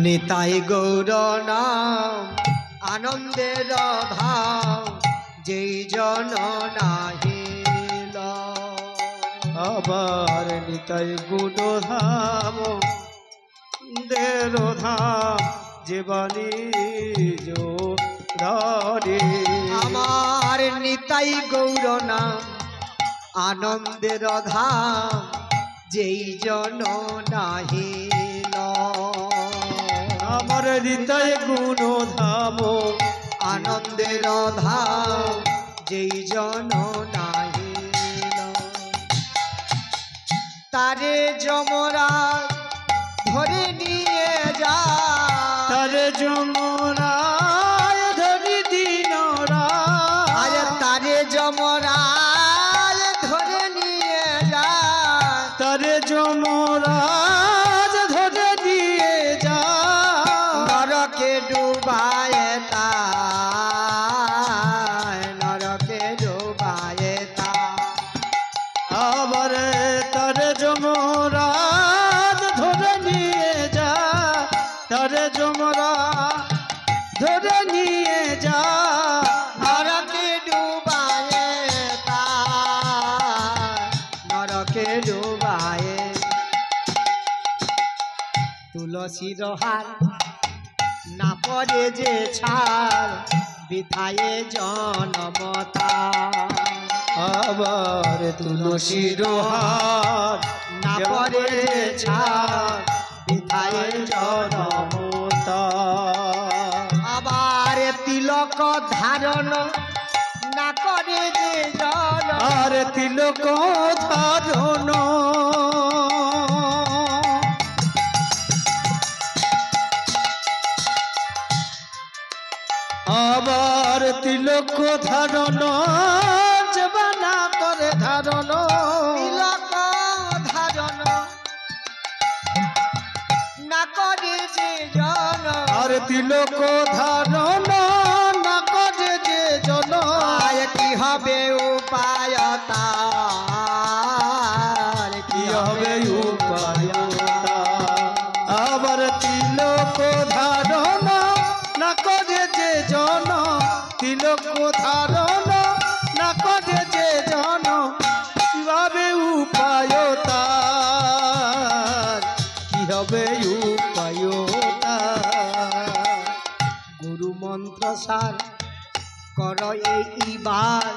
নিতাই গৌর নাম আনন্দের ধাম যেই জন নাহিল। আবার নিতাই গুণ ধাম দের ধাম যে বাণিজ ধরে। আমার নিতাই গৌর নাম আনন্দের ধাম যেই জন নাহিল। আমার হৃদয় গুণ ধাম আনন্দের ধাম যেই জন নাহিল। তারে যমরা ধরে নিয়ে যা, তারে যমরা ধরি দিন আজ তারে যমরা ধরে নিয়ে যা, তারে যমরা ধরে দিয়ে যা। নরকে ডুবায় তাই, নরকে ডুবায় তা। আবার তারে যমরা ধরে নিয়ে যা, তারে যমরা ধরে নিয়ে যা। নরকে ডুবায় তাই, নরকে ডুবায়। তুলসীর হার না পড়ে যে ছাড় বিথায়ে জনমতা। আবার তুলসীর হার না পড়ে যে ছাড় বিথায়ে জনমতা। আবার তিলক ধারণ না করে যে জন, আর তিলক ধারণ আবার তিলক ধারণ জবানা করে ধারণ। তিলক ধারণ না করে যে জন, আর তিলক ধারণ না করে যে জন। আয় কি হবে উপায় তার, কি হবে উপায় তার? আবার তিলক ধারণ না করে যে জন, তিলক ধারণ না করে যে জন। কিভাবে উপায় তার, কি হবে উপায় তার? গুরু মন্ত্র সার কর এইবার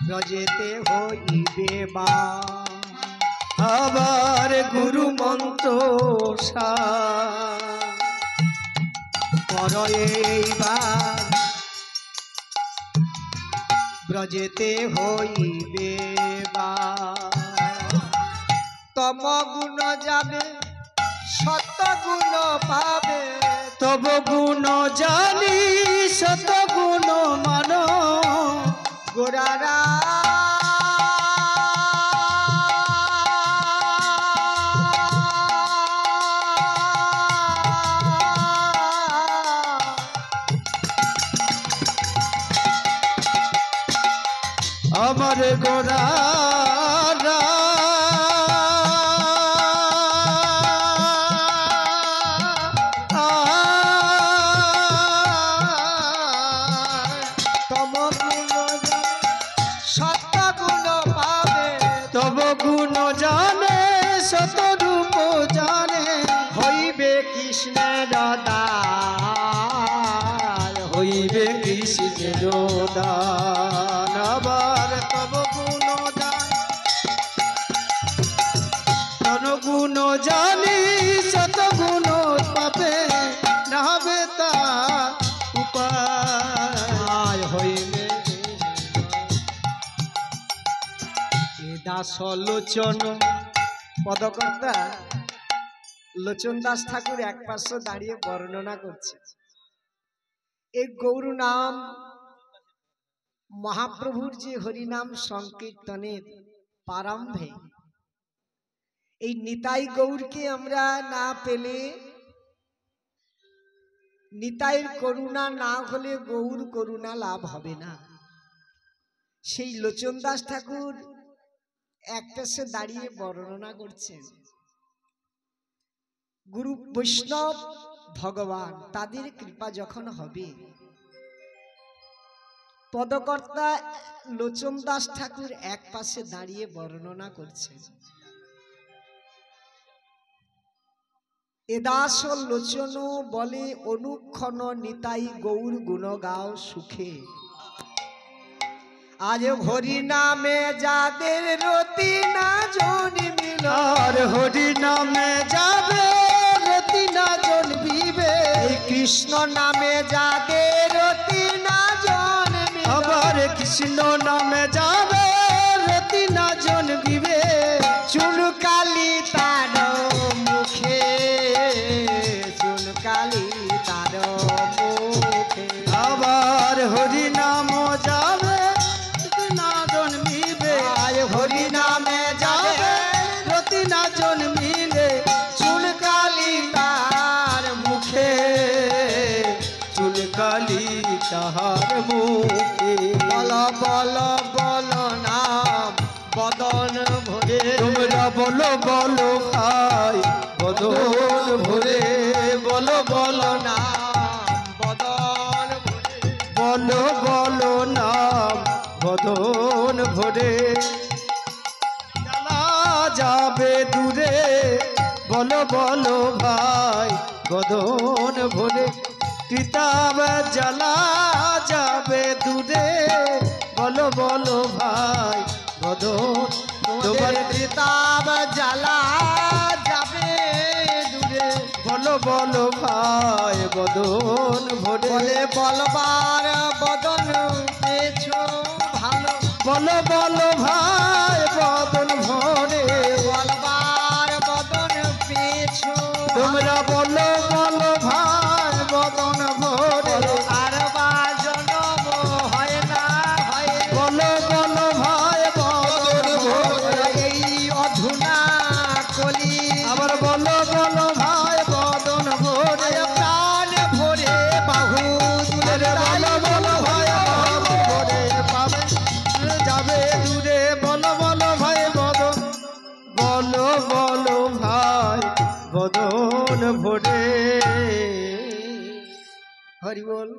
ব্রজেতে হইবে বা। আবার গুরু মন্ত্র কর এইবার ব্রজেতে হইবে বা। তম গুণ যাবে সত্য গুণ পাবে, তব গুণ জানি শত গুণ মান। গোরারা আমার গোরারা তম গুণ সত্য গুণ পাবে, তব গুণ জানে শত রূপ জানে। হইবে কৃষ্ণের দাস, হইবে কৃষ্ণের দান। আবার তব গুণ জান, তন গুণ জানি শত গুণ পাবে। না হবে তা উপায় হইবে এ দাস লোচন। পদকর্তা লোচন দাস ঠাকুর এক পার্শ্ব দাঁড়িয়ে বর্ণনা করছে এই গৌর নাম মহাপ্রভুর যে হরিনাম সংকীর্তনের প্রারম্ভে এই নিতাই গৌরকে আমরা না পেলে, নিতাইয়ের করুণা না হলে গৌর করুণা লাভ হবে না। সেই লোচন দাস ঠাকুর এক পাশে দাঁড়িয়ে বর্ণনা করছেন গুরু বৈষ্ণব ভগবান তাদের কৃপা যখন হবে, পদকর্তা লোচন দাস ঠাকুর এক পাশে দাঁড়িয়ে বর্ণনা করছেন, এদাস লোচন বলে অনুক্ষণ নিতাই গৌর গুণ গাও সুখে। আজ হরি নামে যাদের রতি না জন্মিল, আর হরি নামে যাবে রতি না জন্মিবে, কৃষ্ণ নামে যাদের রতি না জন্মিল, আবার কৃষ্ণ নামে যাবে রতি না জন্মিবে, চুনকালি তার মুখে, চুনকালি তার মুখে, আবার হরি নাম যাবে রতি না জন্মিবে, আজ হরি নামে যাবে রতি না জন্মিলে, চুনকালি তার মুখে, চুলকালি তাহার মুখে। বল বল বল নাম বদন ভরে, তোমরা বলো বলো ভাই বদন ভরে, বলো বলো না, নাম বদন ভরে, বলো বলো নাম বদন ভরে, জ্বালা যাবে দূরে, বলো বলো ভাই বদন ভরে, কিতাব জ্বালা যাবে দূরে, বলো বলো ভাই বদন, তোমার কিতাব জ্বালা যাবে দূরে, বলো বলো ভাই বদন ভরে, বলে বলবার বদন পেছো ভালো, বলো বলো ভাই বদন ভরে, বলবার বদন পেছো তোমরা বলো বলো ভাই বদন ভরে, আর বা জনম হয় না হয়, বলো বলো ভাই বদন ভরে, এই অধুনা কলি আবার বলো বলো ভাই বদন ভরে, প্রাণ ভরে বাহু আরে বলো বলো ভাই বদন ভরে, পাবে যাবে দূরে, বলো বলো ভাই বদন, বলো বলো ভাই বদন ভরে। হরি বল।